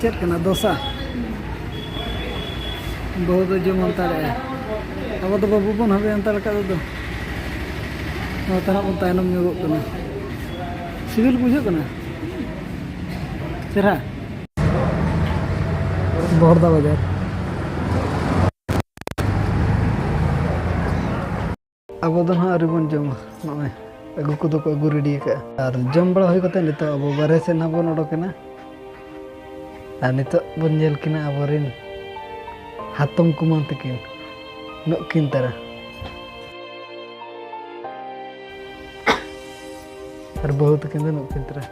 Check करना दोसा बहुत जम अंतरे अब तो बाबू बन हमें अंतर का दो बन तायनम योग सिविल बुझे चेहरा बहरदा बाजार अब बन जमा नॉय अगू को अगू रेडी और जम बड़ा हो नित अब बारे से ना बन उडोकना और नित बन जेल किना अब हाथम कुमान तकिन नकिन तारा और बहुत किन नकिन तारा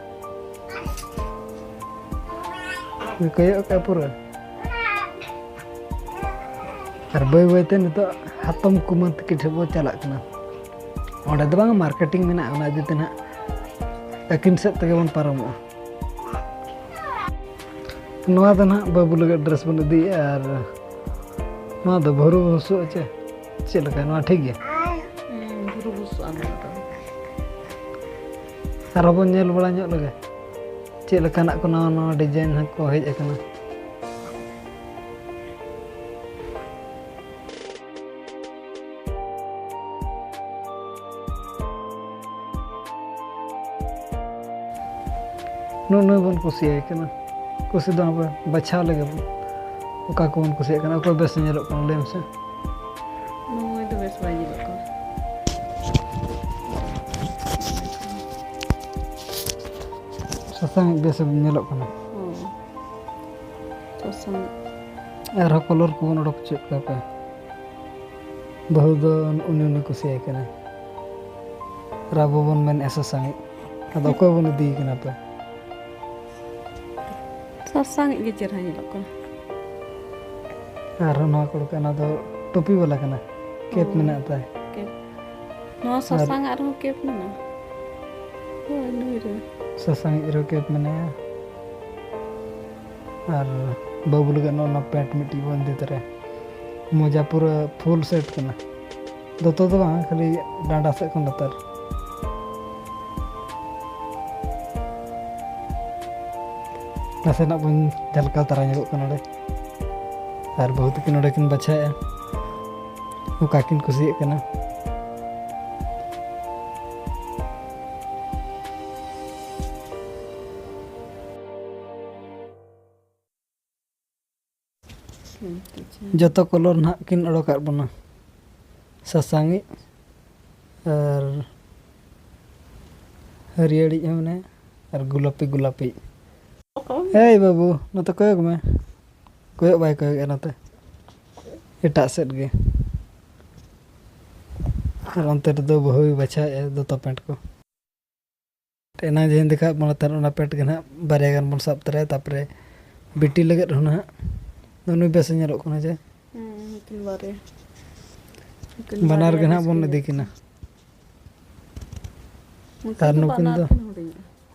कयो का पूरा और बय बयते नित हाथम कुमान तकिन ठेबो चलाक कना ओंडे दो बांग मार्केटिंग मेना ओना इदीते ना अकिन सेट तगे बन पारमो नवा दो ना बाबू लगे ड्रेस बन इदी और नवा दो भरू हसु चे चे लगा नवा ठीक गया भरू हसु आना आरो बन नेल बड़ा ᱧᱚᱜ लगे चे लकाना को नवा नवा डिजाइन को हेज अकना नुनु बन कुसिया कना कुसी दो बछा लगे ओका को बन कुसिया कना ओको बेस नेलो कना लेम से नोय तो बेस बाई नेलो कना ससंग बेस नेलो कना ससंग आरो कलर को बन उडक चेक का पे बहुत उनी कुसिया कना राबो बन मेन ससंग अदो को बन दी कना पे ससंग गे चेहरा नेलो कना आरो ना को कना दो टोपी वाला कना केप मेना ता केप नो ससंग आरो केप मेना हो नुई रे ससंग इरो केप मेना और बाबू लगे ना पैंट मिट्टी बन दी तरह मोजा पूरा फुल सेट कना दोतो तो बांग खाली डांडा से कन लतर नासेना बन झलका तरह ᱧᱮᱞᱚᱜ कना रे और बहुत किन ओडे किन बछाया ओका किन कुसिए कना जतो कलर ना किन ओडोकार बना ससांगी और हरियाड़ी हमने और गुलापी गुलापी ए बाबू न तो कयोग में कयोग बाय कयोग नते एटा सेट गे और अंते दो बहु बछा दो तो पेंट को तेना जेन दिखा मन तर ओना पेंट के ना बारे गान बन सब तरह तापरे बिटी लगत होना दोनों बेस नेलो कना जे किन बारे बनार के ना बन इदी किना तार नुकिन दो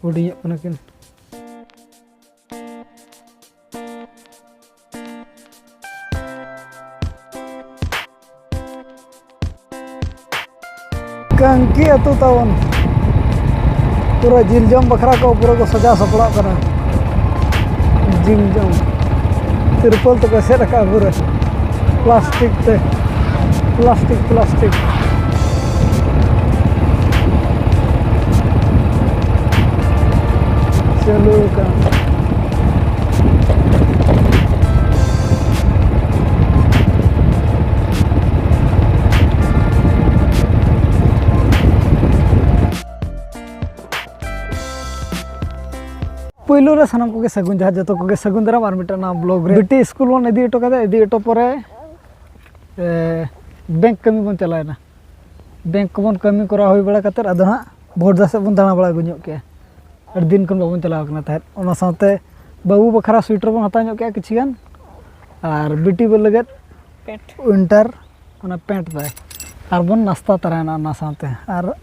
हुडी कना किन कंकी अतु तावन पूरा जिल जम बखरा को पूरा को सजा सपड़ा करा जिल जम तिरपल तो कैसे रखा पूरा प्लास्टिक ते प्लास्टिक प्लास्टिक चलो का पहिलो रे सानाम को सगुन जहाँ जो को सगुन दाराम और मिटना ब्लॉग रे बिटी स्कूल बन इदी अटो कदे इदी अटो परे बैंक कमी बन चलायना बैंक बन कमी करा होई बड़ा कतर अदो हां बोर्डा से बन दाना बड़ा गुഞ്ഞो के और दिन कन बन चलाव कना था ओना साथे बाबू बखरा स्वेटर बन हता ᱧᱚᱜ के किछि गान और बिटी बन लगत पेंट विंटर ओना पेंट बाय और बन नाश्ता तराना ना साथे और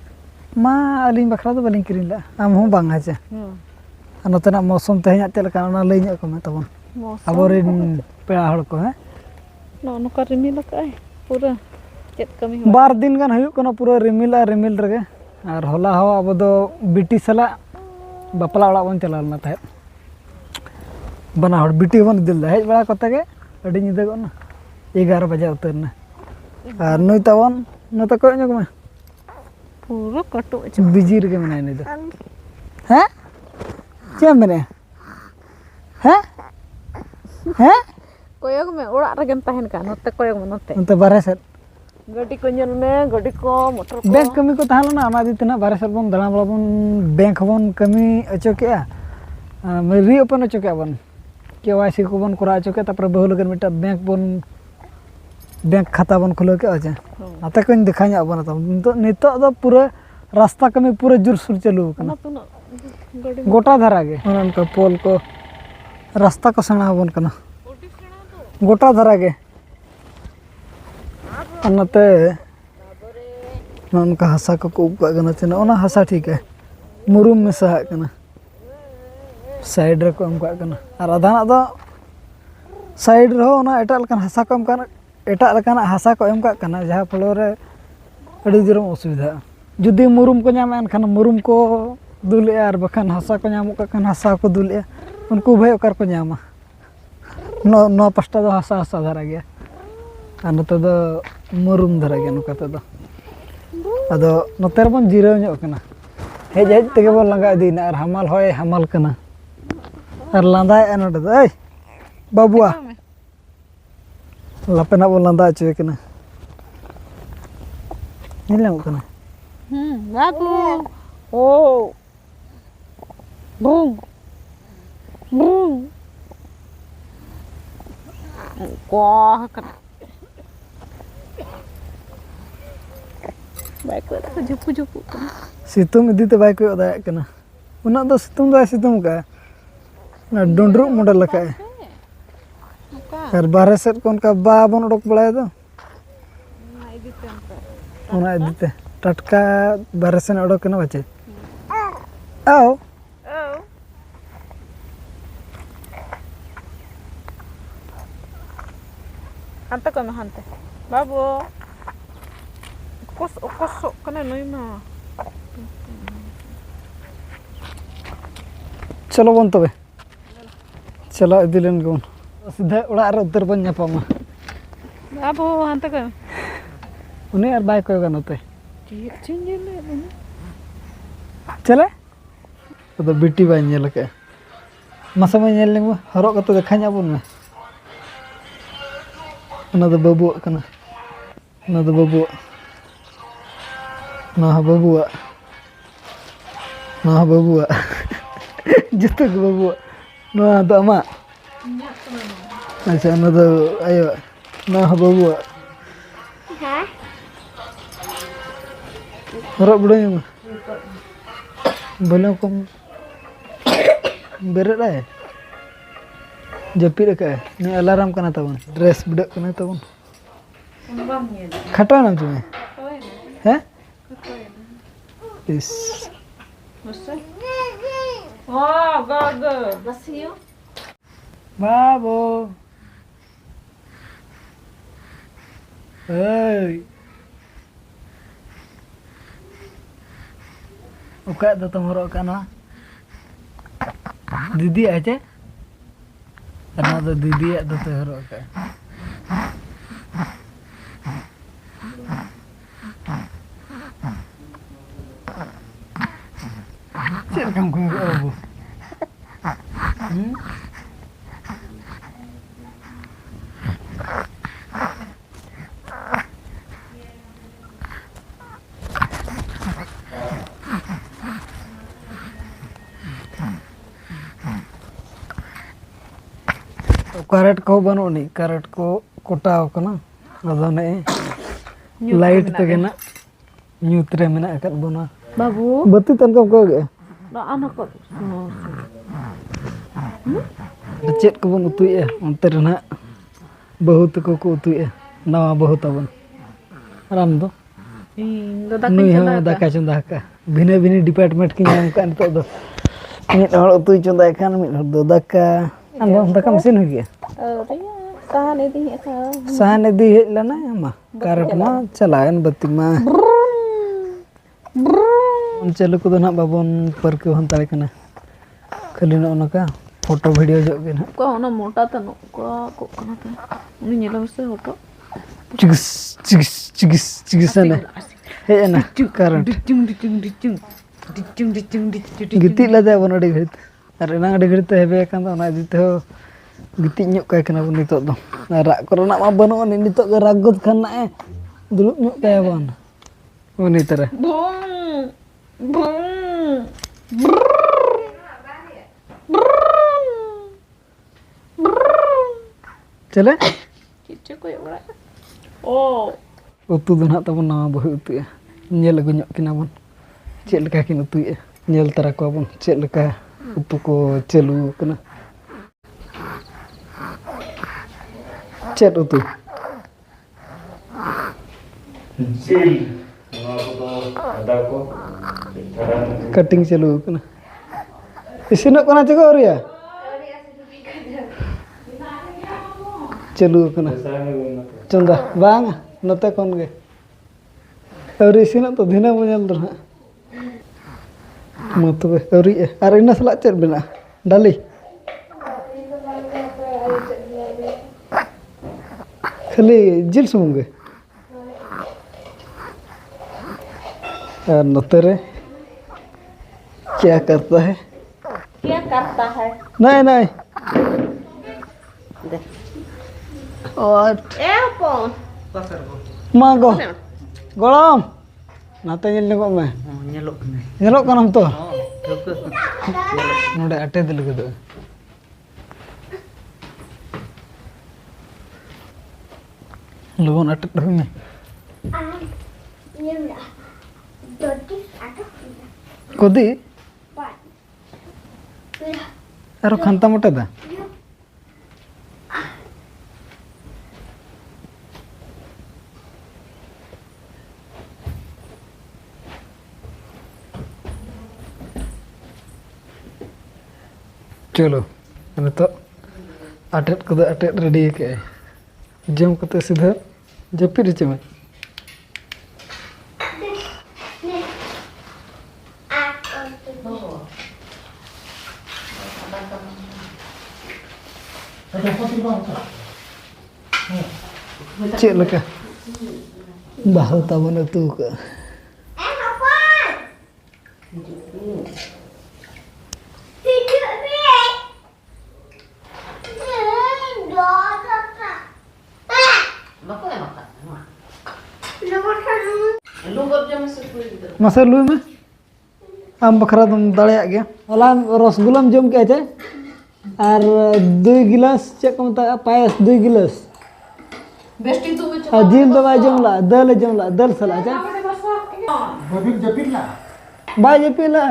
मा अलिन बखरा तो बलिन किरिन ला आम हो बांग हाचे नोतना मौसम तेहना चलका लई ᱧᱚᱜ को में तबन अबोरिन पेड़ा हड़ को है नोका रिमिल काय पूरा चेत कमी बार दिन गान हुयु कना पूरा रिमिल रगे और होला हो अब दो बिटी सला बापला ओड़ा बन चलालना था बना हड़ बिटी बन दिल हेज बड़ा कते के अड़ी निदे गना 11 बजे उतरना और नुई तवन नते को ᱧᱚᱜ ᱢᱮ पूरा कटो बिजी रे मनाय नि दो हैं क्या मने हैं हैं कोयग में ओड़ा रगेम तहन का नते कोयग में नते उनते बारे से गाड़ी को ñel में गाड़ी को मोटर को बैंक कमी को ताहलो ना अना दी तना बारे से बन दला बन बैंक बन कमी अचो के री ओपन अचो के बन केवाईसी को बन करा अचो के तापर बहु लगन मिटा बैंक बन बैंक खाता बन खुलो के अचे नाते को दिखाया बन तो नितो दो पूरा रास्ता कमी पूरा जोरसोर चालू कना गाड़ी गोटा धरा गे उनका पोल को रास्ता को सेना बन कना गोटा धरा गे नते उनका हसा को उबका गना चना ओना हसा ठीक है मुरुम में सहा कना साइड रे को एमका कना और आधाना दो साइड रे ओना एटा लकन हसा को एमका एटा लकन हसा को एमका कना जहां फ्लोर रे अड़ी जोरम असुविधा जुदी मुरुम को नाम एनखान मुरुम को दुले और बखान हसा को नाम कन हसा को दुले उनको भाई ओकर को नामा नो पास्टा दो हसा हसा धरा गया और नते दो मुरुम धरा गया नुका दो अदो नते रे बन जिराव ᱧᱚᱜ कना हेज हेज तेगे बन लंगा दीना और हमाल होय हमाल कना और लांदाय नोडे दो ए बाबुआ लापेना बन लांदा चुए कना निलम कना बाबू ओ बूम बूम को कना बाइक को झुपु झुपु सितुम इदी ते बाय को दाय कना उना दो सितुम दा सितुम का ना डोंडरू मॉडल लका है और बाहर से कौन का बा बन उडक बड़ाय दो उना इदीते टटका बाहर से उडक कना बचे आओ hantar ke hantar babu kos kena nui mah चलो बन तबे चलो इदिलेन गन सीधा उड़ा रे उतर बन ᱧᱟᱯᱟᱢᱟ babu hantar ke उनी और बाइक को गनते चिंजल चले तो बिटी बाय नेल के मसा में नेल लेंगो हरो कते देखाኛ बन में ना तो बाबू कना ना तो बाबू ना बाबू ना बाबू जतो बाबू ना तो अमा अच्छा ना तो आयो ना बाबू हां हरो बड़े बोलो कम बेरे रे जपीर का ने अलार्म कना तबन ड्रेस बिड कना तबन खटा नाम तुम्हें हैं इस बसियो बाबू ए ओका दो तुम हरो कना दीदी आचे ना तो दीदी दो तो हरो का चल कम को बाबू करंट को बनोनी करंट को कोटाव कना अदो ने लाइट तगे ना न्यूत्रे मेना अकत बना babu बत्ती तनकम को गे दा anak ko चेत को बन उतुए अंते रना बहुत को उतुए नवा बहुत बन राम दो नुई हा दाका चंदा का भिने भिने डिपार्टमेंट की नाम का नितो दो मिट हड़ उतुई चंदा खान मिट हड़ दो दाका अंदो दाका मशीन हो गया सहन इदी हेज लना मा कारट मा चलायन बत्ती मा चलो को ना बाबन पर के हन तारे कना खाली न ओनका फोटो वीडियो जो के ना Kok ono mota tanu kok kana ta. Ini nyala mesti foto. चिगिस चिगिस चिगिस चिगिस ना हे ना करंट गिती लदा बन अड़ी घड़ित और एना अड़ी घड़ित हेबे कान दो ना दिते हो गिती ᱧᱚᱜ काय कना बन नितो दो राग करना मा बनो नि नितो गे रागत खान ना दुलुप ᱧᱚᱜ काय बन उनी तरह Bong. Bong. चले Cici ko ya ora. Oh. उतु दो ना तबन नवा बहु उतु ñel अगु ᱧᱚᱜ किना बन चेद लेका किन उतु ñel तरा को बन चेद लेका उतु को चलू कना चेद उतु जिल नवा को आदा को कटिंग चलू कना इसिनक कना चको औरिया चलू कना चंदा बांग नते कोन गे औरी इसिनक तो दिना मुझल दो ना मा तबे औरी आर इना सला चेद बिना डाली खाली जिल सुमुंगे और नतरे क्या करता है क्या करता है? नहीं नहीं दे. और Earphone. मांगो गोलम नाते ñel nego me ñelok kanam to node ate dil gedo lobon ate do me kodi aro khanta mote da चलो तो अटेट को अटेट रेडी के जम करते सीधा जपी रीचे में चेक लगा बाहर तबन तू का मसे लुई में आम बखरा तुम दाड़िया गया वाला रसगुल्लाम जम के आचे और 2 गिलास चेक को मता पायस 2 गिलास Besti tu macam. और जिल तो बाय जमला दल सला आचे बाय जपिला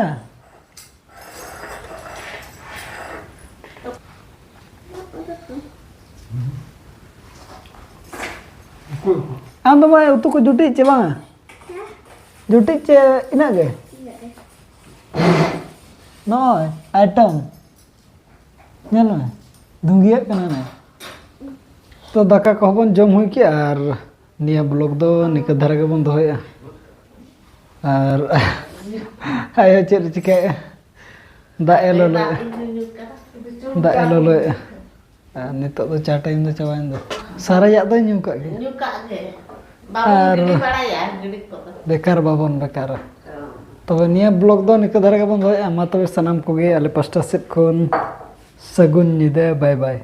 आम तो बाय उतु को जुटी चे बांगा जुटी चे इना गे नो आइटम ñel me dungiya kana na तो दाका को बन जम हुई के और निया ब्लॉग दो निक धरा के बन दोया और आयो चेद चिके दा एलो नितो तो चा टाइम दो चावाइन दो सारा या दो न्यू का गे Babu gini baraya, gini kok. बेकार बाबन बेकार तब निया ब्लॉग दो निक धरा के बन दोया मा तबे सनाम को गे आले पास्टा सेट खन सगुन निदे बाय बाय।